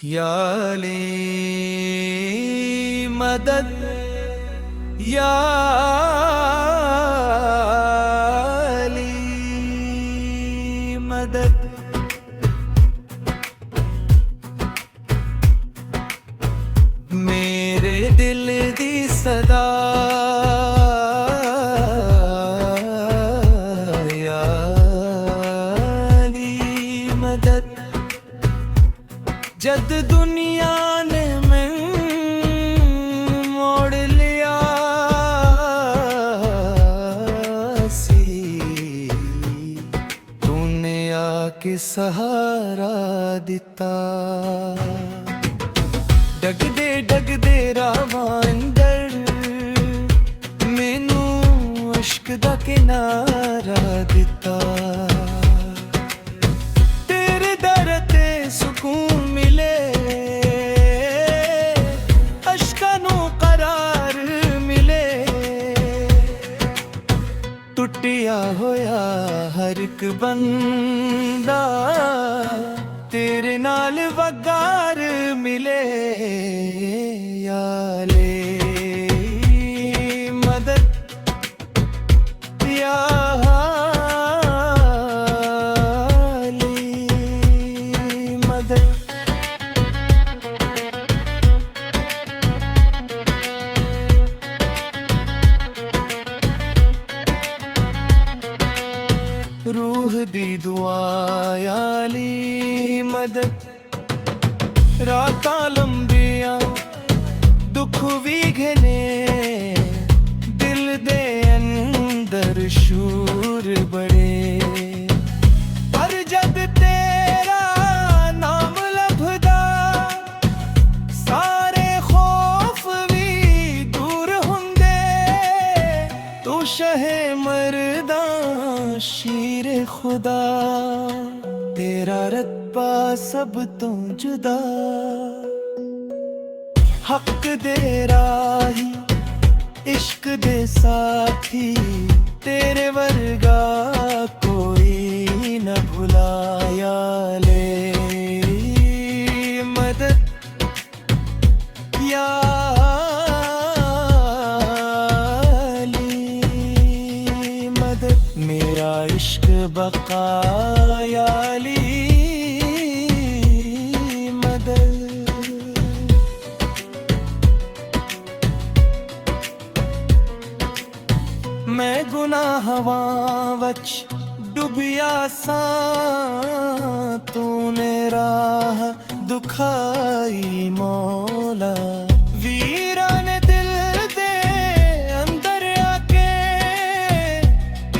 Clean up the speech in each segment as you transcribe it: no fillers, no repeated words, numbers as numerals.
या अली मदद, या अली मदद। मेरे दिल दी सदा या अली मदद। जद दुनिया ने मैं मोड़ लिया सी, तूने आके सहारा दिता। डगदे रावां अंदर मैनू अश्क दा किनारा दिता। तेरे दर ते सुकून मिले, अश्कां नू करार मिले। टुटिया होया हर एक बंदा तेरे नाल वगार मिले। या अली मदद, या अली मदद। रूह दी दुआ या अली मदद। रातां लंबियां दुख भी घने, दिल दे अंदर शूर बड़े। पर जद तेरा नाम लभदा सारे खौफ भी दूर हुंदे। तू शहे मर्दा शीर खुदा, तेरा रत्बा सब तो जुदा। हक दे राही इश्क दे साथी, तेरे वर्गा कोई न भुलाया। ले मदद, या अली मदद। मेरा इश्क बका या अली मदद। मैं गुनाहवां वच डुबिया सा, तूने राह दुखाई मौला। वीरा ने दिल दे अंदर आके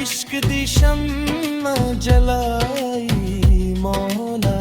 इश्क दी शम्मा जलाई मौला।